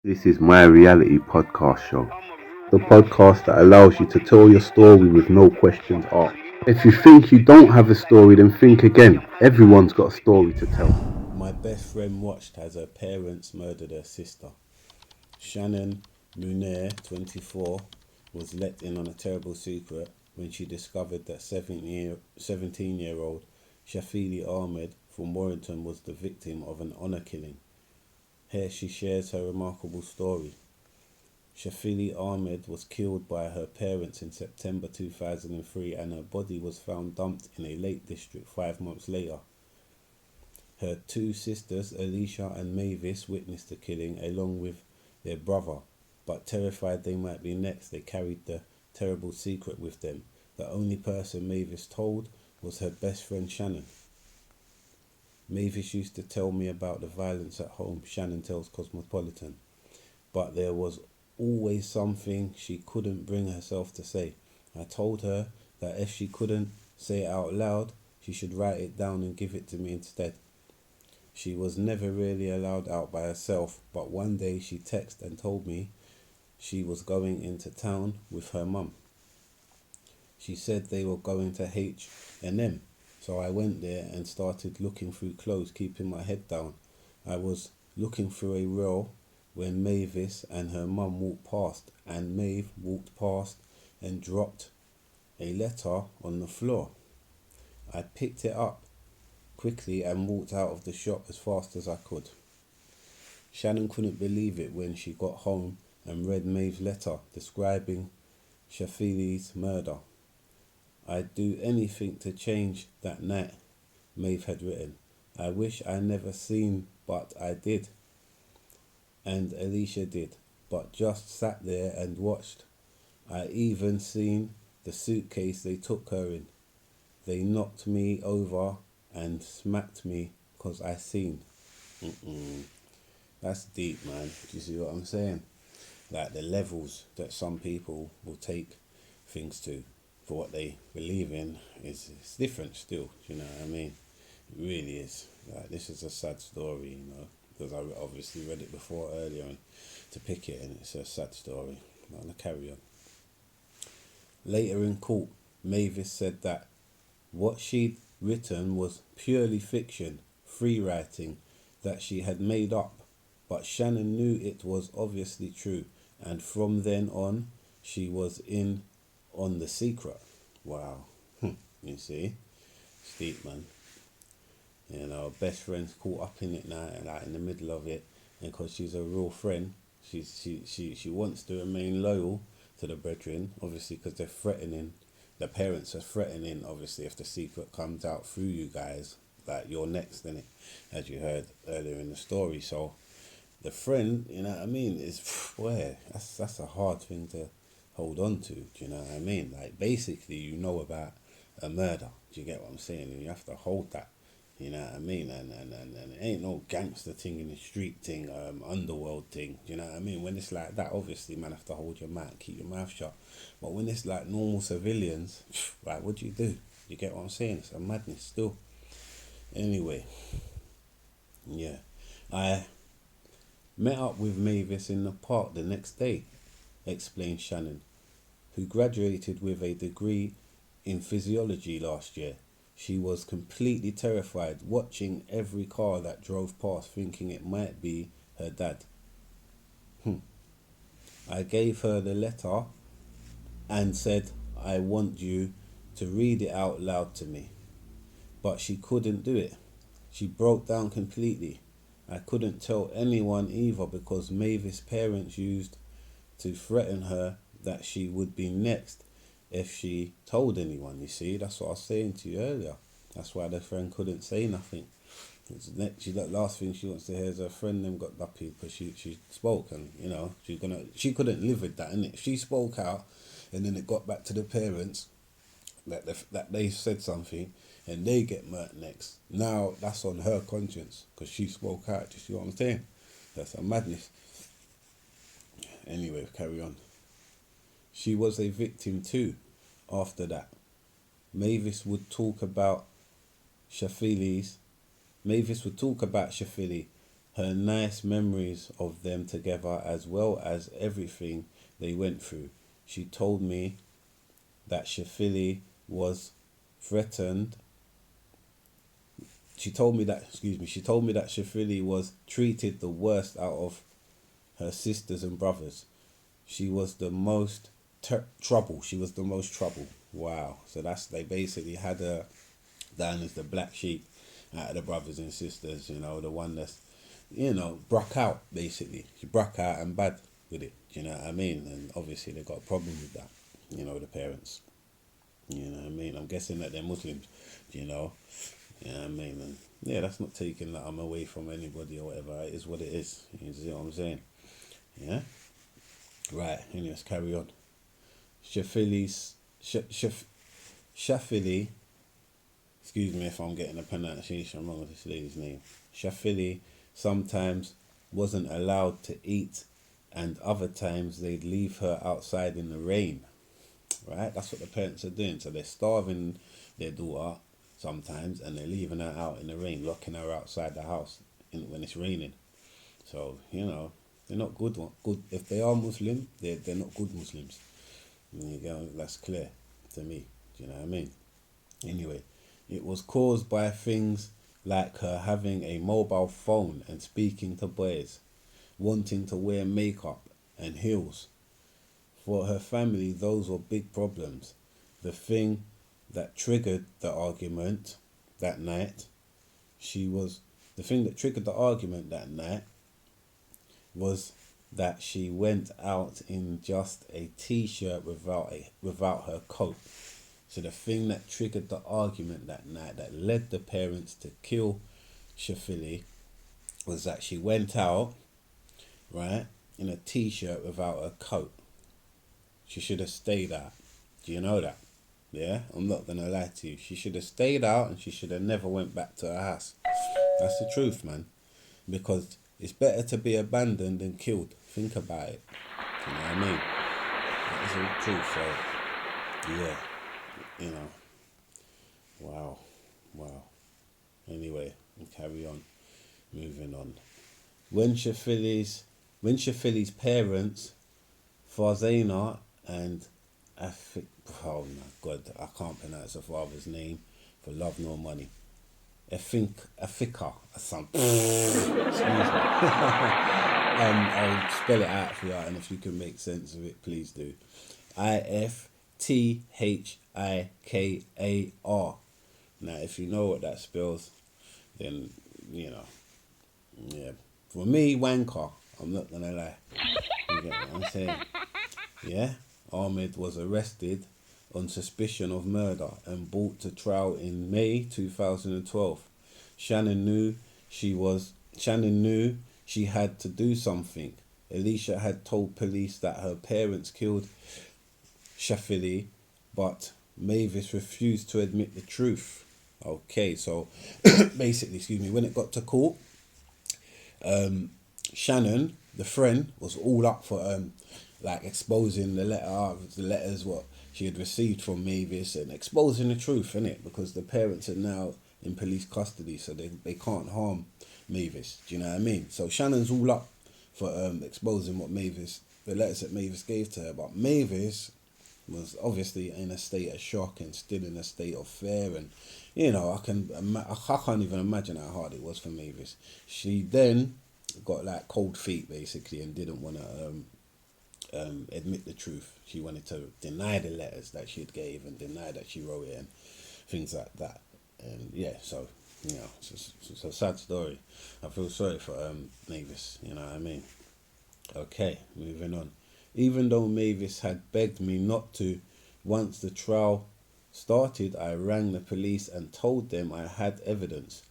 This is My Reality Podcast Show, the podcast that allows you to tell your story with no questions asked. If you think you don't have a story, then think again. Everyone's got a story to tell. My best friend watched as her parents murdered her sister. Shannon Munir, 24, was let in on a terrible secret when she discovered that 17-year-old Shafili Ahmed from Warrington was the victim of an honour killing. Here she shares her remarkable story. Shafili Ahmed was killed by her parents in September 2003 and her body was found dumped in a Lake District 5 months later. Her two sisters, Alicia and Mavis, witnessed the killing along with their brother, but terrified they might be next, they carried the terrible secret with them. The only person Mavis told was her best friend Shannon. Mavis used to tell me about the violence at home, Shannon tells Cosmopolitan, but there was always something she couldn't bring herself to say. I told her that if she couldn't say it out loud, she should write it down and give it to me instead. She was never really allowed out by herself, but one day she texted and told me she was going into town with her mum. She said they were going to H&M, so I went there and started looking through clothes, keeping my head down. I was looking through a row when Mavis and her mum walked past, and Maeve walked past and dropped a letter on the floor. I picked it up quickly and walked out of the shop as fast as I could. Shannon couldn't believe it when she got home and read Maeve's letter describing Shafili's murder. I'd do anything to change that night, Maeve had written. I wish I never seen, but I did. And Alicia did, but just sat there and watched. I even seen the suitcase they took her in. They knocked me over and smacked me 'cause I seen. That's deep, man. Do you see what I'm saying? Like the levels that some people will take things to for what they believe in is it's different still. Do you know what I mean? It really is. Like this is a sad story, you know, because I obviously read it before earlier and to pick it, and it's a sad story. I'm gonna carry on. Later in court, Mavis said that what she'd written was purely fiction, free writing that she had made up, but Shannon knew it was obviously true, and from then on, she was in on the secret. Wow. You see? It's deep, man. You know, best friend's caught up in it now, like in the middle of it, and because she's a real friend, she wants to remain loyal to the brethren, obviously, because they're threatening. The parents are threatening, obviously, if the secret comes out through you guys, that you're next, innit? As you heard earlier in the story. So the friend, you know what I mean, is boy, that's a hard thing to hold on to. Do you know what I mean? Like basically, you know about a murder. Do you get what I'm saying? And you have to hold that. You know what I mean? And it ain't no gangster thing in the street thing, underworld thing. Do you know what I mean? When it's like that, obviously, man, have to hold your mouth, keep your mouth shut. But when it's like normal civilians, like, what do? You get what I'm saying? It's a madness still. Anyway, yeah. I met up with Mavis in the park the next day, explained Shannon, who graduated with a degree in physiology last year. She was completely terrified, watching every car that drove past, thinking it might be her dad. I gave her the letter and said, I want you to read it out loud to me. But she couldn't do it. She broke down completely. I couldn't tell anyone either because Mavis' parents used to threaten her that she would be next if she told anyone. You see, that's what I was saying to you earlier. That's why the friend couldn't say nothing. The last thing she wants to hear is her friend them got duppy because she spoke, and you know she couldn't live with that. And if she spoke out, and then it got back to the parents that they said something, and they get murked next. Now that's on her conscience because she spoke out. Do you see what I'm saying? That's a madness. Anyway, carry on. She was a victim too. After that, Mavis would talk about Shafili's. Mavis would talk about Shafili, her nice memories of them together as well as everything they went through. She told me that Shafili was threatened. She told me that Shafili was treated the worst out of her sisters and brothers. She was the most trouble. She was the most trouble. Wow. So they basically had her down as the black sheep out of the brothers and sisters, the one that's, broke out, basically. She broke out and bad with it, do you know what I mean? And obviously they got a problem with that, the parents. You know what I mean? I'm guessing that they're Muslims, you know what I mean? And yeah, that's not taking that I'm away from anybody or whatever. It is what it is. You see what I'm saying? Yeah? Right, anyway, let's carry on. Shafili, excuse me if I'm getting the pronunciation wrong with this lady's name. Shafili sometimes wasn't allowed to eat, and other times they'd leave her outside in the rain. Right? That's what the parents are doing. So they're starving their daughter sometimes, and they're leaving her out in the rain, locking her outside the house when it's raining. So, they're not good. If they are Muslim, they're not good Muslims. That's clear to me. Do you know what I mean? Anyway, it was caused by things like her having a mobile phone and speaking to boys, wanting to wear makeup and heels. For her family, those were big problems. The thing that triggered the argument that night was that she went out in just a t-shirt without her coat. So the thing that triggered the argument that night, that led the parents to kill Shafili, was that she went out, right, in a t-shirt without her coat. She should have stayed out. Do you know that? Yeah? I'm not going to lie to you. She should have stayed out, and she should have never went back to her house. That's the truth, man. Because it's better to be abandoned than killed. Think about it. Do you know what I mean? That is the truth. So, yeah. Wow. Anyway, we'll carry on. Moving on. When Shafili's parents, Farzana and oh my God, I can't pronounce her father's name for love nor money. Afika or something. Excuse me. I'll spell it out for you, and if you can make sense of it, please do. Ifthikar. Now, if you know what that spells, then yeah. For me, wanker. I'm not gonna lie. You get what I'm saying? Yeah. Ahmed was arrested on suspicion of murder and brought to trial in May 2012. Shannon knew she had to do something. Alicia had told police that her parents killed Shafili, but Mavis refused to admit the truth. Okay, so basically, when it got to court, Shannon, the friend, was all up for exposing the letters what she had received from Mavis, and exposing the truth, innit? Because the parents are now in police custody, so they can't harm Mavis. Do you know what I mean? So Shannon's all up for exposing the letters that Mavis gave to her, but Mavis was obviously in a state of shock and still in a state of fear, and I can't even imagine how hard it was for Mavis. She then got cold feet basically and didn't want to admit the truth. She wanted to deny the letters that she had gave and deny that she wrote it and things like that. And yeah, so it's a sad story. I feel sorry for Mavis. You know what I mean? Okay, moving on. Even though Mavis had begged me not to, once the trial started, I rang the police and told them I had evidence.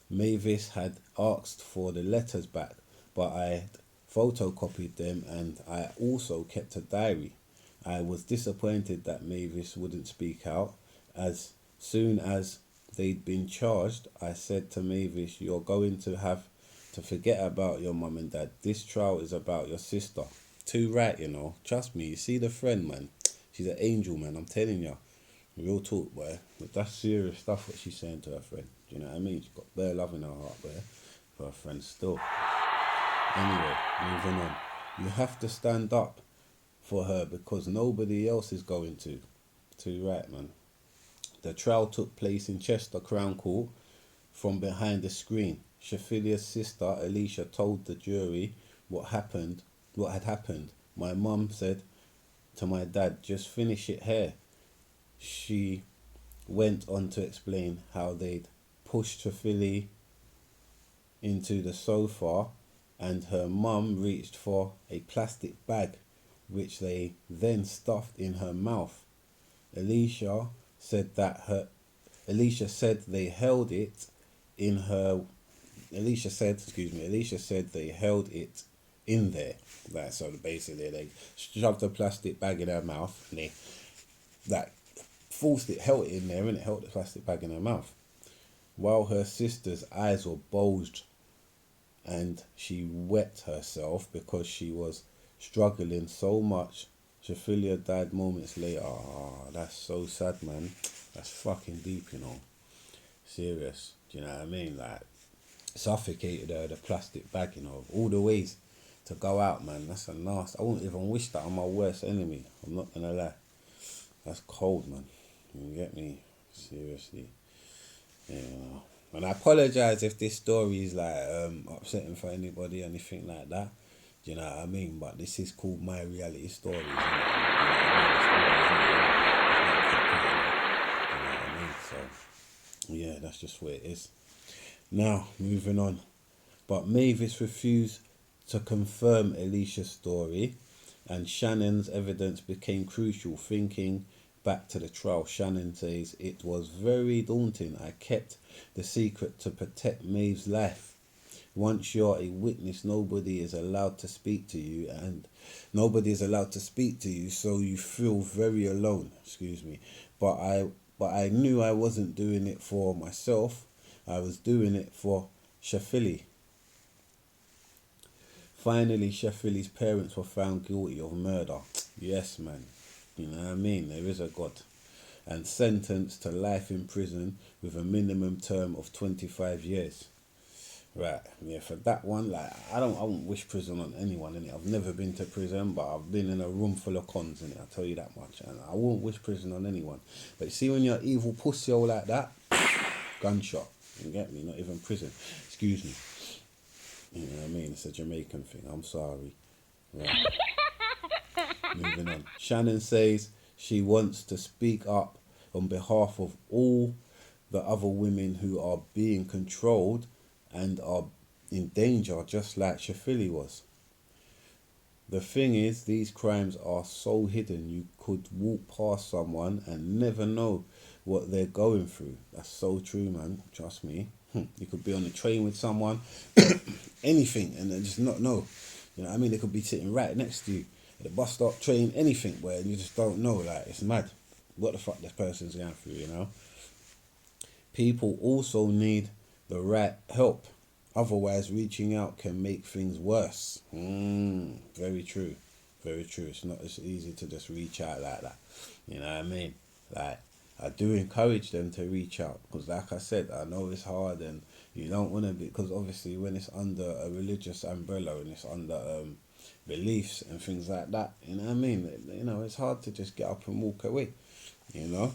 Mavis had asked for the letters back, but I had photocopied them, and I also kept a diary. I was disappointed that Mavis wouldn't speak out. As soon as they'd been charged, I said to Mavis, "You're going to have to forget about your mum and dad. This trial is about your sister." Too right, Trust me, you see the friend, man. She's an angel, man. I'm telling you. Real talk, boy. But that's serious stuff what she's saying to her friend. Do you know what I mean? She's got bare love in her heart, boy. her friend still. Anyway, moving on. You have to stand up for her because nobody else is going to. Too right, man. The trial took place in Chester Crown Court from behind the screen. Shafilia's sister, Alicia, told the jury what had happened. My mum said to my dad, just finish it here. She went on to explain how they'd pushed Shafilia into the sofa and her mum reached for a plastic bag which they then stuffed in her mouth. Alicia said they held it in her Alicia said they held it in there. Like, so basically they shoved a plastic bag in her mouth and they held it in there and it held the plastic bag in her mouth. While her sister's eyes were bulged and she wet herself because she was struggling so much. Shafilia died moments later. Oh, that's so sad, man. That's fucking deep, you know. Serious. Do you know what I mean? Like, suffocated her, the plastic bag, you know. All the ways to go out, man. That's a nasty. I wouldn't even wish that on my worst enemy. I'm not gonna lie. That's cold, man. You get me? Seriously. You know. And I apologise if this story is like upsetting for anybody or anything like that. Do you know what I mean? But this is called My Reality Stories. You know what I mean? So yeah, that's just where it is. Now, moving on. But Mavis refused to confirm Alicia's story, and Shannon's evidence became crucial. Thinking back to the trial, Shannon says, it was very daunting. I kept the secret to protect Maeve's life. Once you're a witness, nobody is allowed to speak to you, so you feel very alone. But I knew I wasn't doing it for myself. I was doing it for Shafilia. Finally, Shafilia's parents were found guilty of murder. Yes, man. You know what I mean? There is a God. And sentenced to life in prison with a minimum term of 25 years. Right, yeah, for that one, like, I won't wish prison on anyone, innit? I've never been to prison, but I've been in a room full of cons, innit? I'll tell you that much. And I won't wish prison on anyone. But you see, when you're evil pussy all like that, gunshot. You get me? Not even prison. Excuse me. You know what I mean? It's a Jamaican thing. I'm sorry. Right. Moving on. Shannon says she wants to speak up on behalf of all the other women who are being controlled and are in danger just like Shafilia was. The thing is, these crimes are so hidden you could walk past someone and never know what they're going through. That's so true, man. Trust me. You could be on the train with someone, anything, and then just not know. You know what I mean? They could be sitting right next to you at the bus stop, train, anything, where you just don't know. Like, it's mad what the fuck this person's going through, you know? People also need the right help. Otherwise, reaching out can make things worse. Very true. Very true. It's not as easy to just reach out like that. You know what I mean? Like, I do encourage them to reach out because, like I said, I know it's hard and you don't want to be, because obviously when it's under a religious umbrella and it's under beliefs and things like that, you know what I mean? You know, it's hard to just get up and walk away. You know,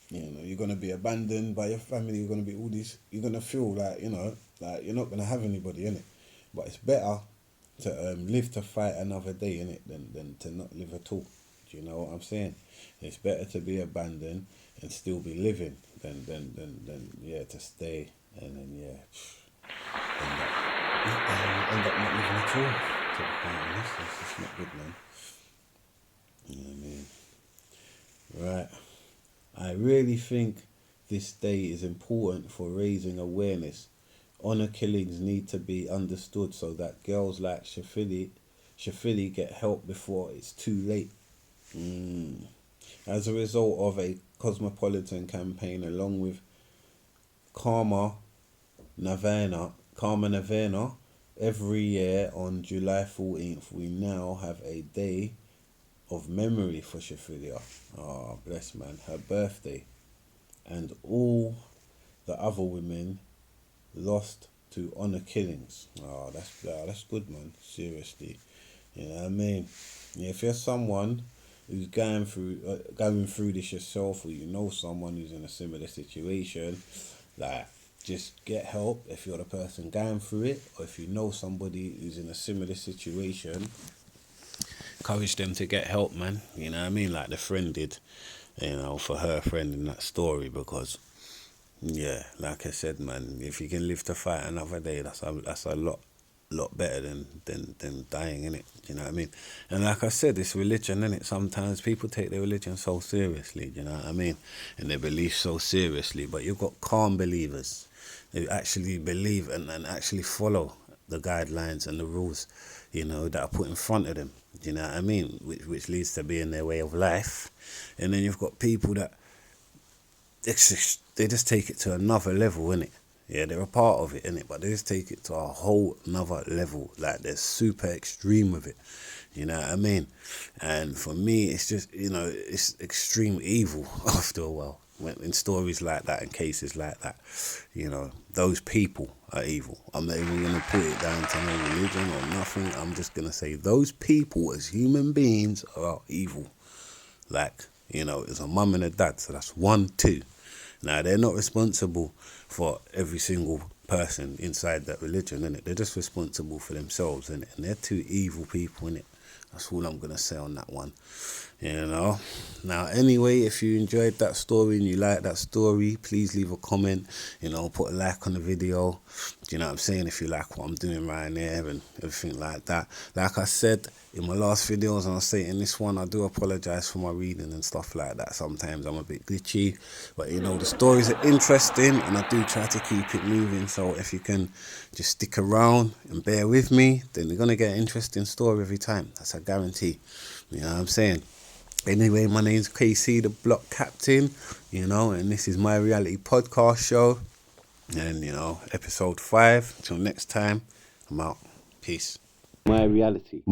you're gonna be abandoned by your family. You're gonna be all these. You're gonna feel like, you know, like you're not gonna have anybody in it. But it's better to live to fight another day in it than to not live at all. Do you know what I'm saying? It's better to be abandoned and still be living than to stay and then end up not living at all. To be quite honest, it's just not good, man. You know what I mean? Right. I really think this day is important for raising awareness. Honor killings need to be understood so that girls like Shafilia get help before it's too late. As a result of a Cosmopolitan campaign along with Karma Navana, every year on July 14th, we now have a day of memory for Shafilia. Oh, bless, man. Her birthday. And all the other women lost to honour killings. Oh, that's good, man. Seriously, you know what I mean? Yeah, if you're someone who's going through this yourself, or you know someone who's in a similar situation, like, just get help if you're the person going through it, or if you know somebody who's in a similar situation, encourage them to get help, man. You know what I mean? Like the friend did, you know, for her friend in that story, because yeah, like I said, man, if you can live to fight another day, that's a lot better than dying, innit? You know what I mean? And like I said, it's religion, innit? Sometimes people take their religion so seriously, you know what I mean? And their beliefs so seriously, but you've got calm believers who actually believe and actually follow the guidelines and the rules, you know, that are put in front of them. You know what I mean? Which leads to being their way of life. And then you've got people that they just take it to another level, innit? Yeah, they're a part of it, innit? But they just take it to a whole another level. Like, they're super extreme with it. You know what I mean? And for me, it's just, you know, it's extreme evil after a while. When in stories like that and cases like that, you know, those people are evil. I'm not even going to put it down to no religion or nothing. I'm just going to say those people as human beings are evil. Like, you know, it's a mum and a dad, so that's 1, 2. Now, they're not responsible for every single person inside that religion, innit? They're just responsible for themselves, innit? And they're 2 evil people, innit? That's all I'm going to say on that one, you know. Now, anyway, if you enjoyed that story and you like that story, please leave a comment, you know, put a like on the video. Do you know what I'm saying? If you like what I'm doing right there and everything like that. Like I said in my last videos, and I'll say in this one, I do apologise for my reading and stuff like that. Sometimes I'm a bit glitchy, but, you know, the stories are interesting and I do try to keep it moving. So if you can just stick around and bear with me, then you're going to get an interesting story every time. That's a guarantee. You know what I'm saying? Anyway, my name's KC, the Block Captain, you know, and this is My Reality Podcast Show. And, you know, episode 5. Till next time, I'm out. Peace. My Reality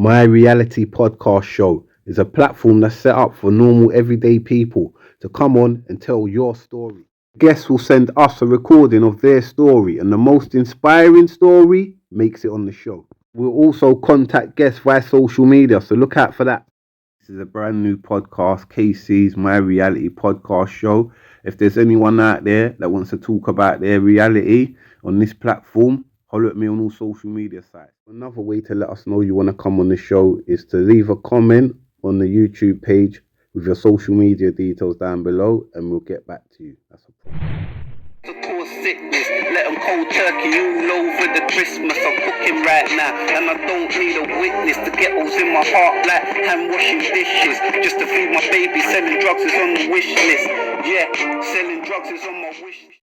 Podcast Show is a platform that's set up for normal, everyday people to come on and tell your story. Guests will send us a recording of their story, and the most inspiring story makes it on the show. We'll also contact guests via social media, so look out for that. This is a brand new podcast, KC's My Reality Podcast Show. If there's anyone out there that wants to talk about their reality on this platform, holler at me on all social media sites. Another way to let us know you want to come on the show is to leave a comment on the YouTube page with your social media details down below, and we'll get back to you. That's a problem. Sickness, let them cold turkey all over the Christmas. I'm cooking right now, and I don't need a witness. The ghetto's in my heart like hand washing dishes. Just to feed my baby, selling drugs is on the wish list. Yeah, selling drugs is on my wish list.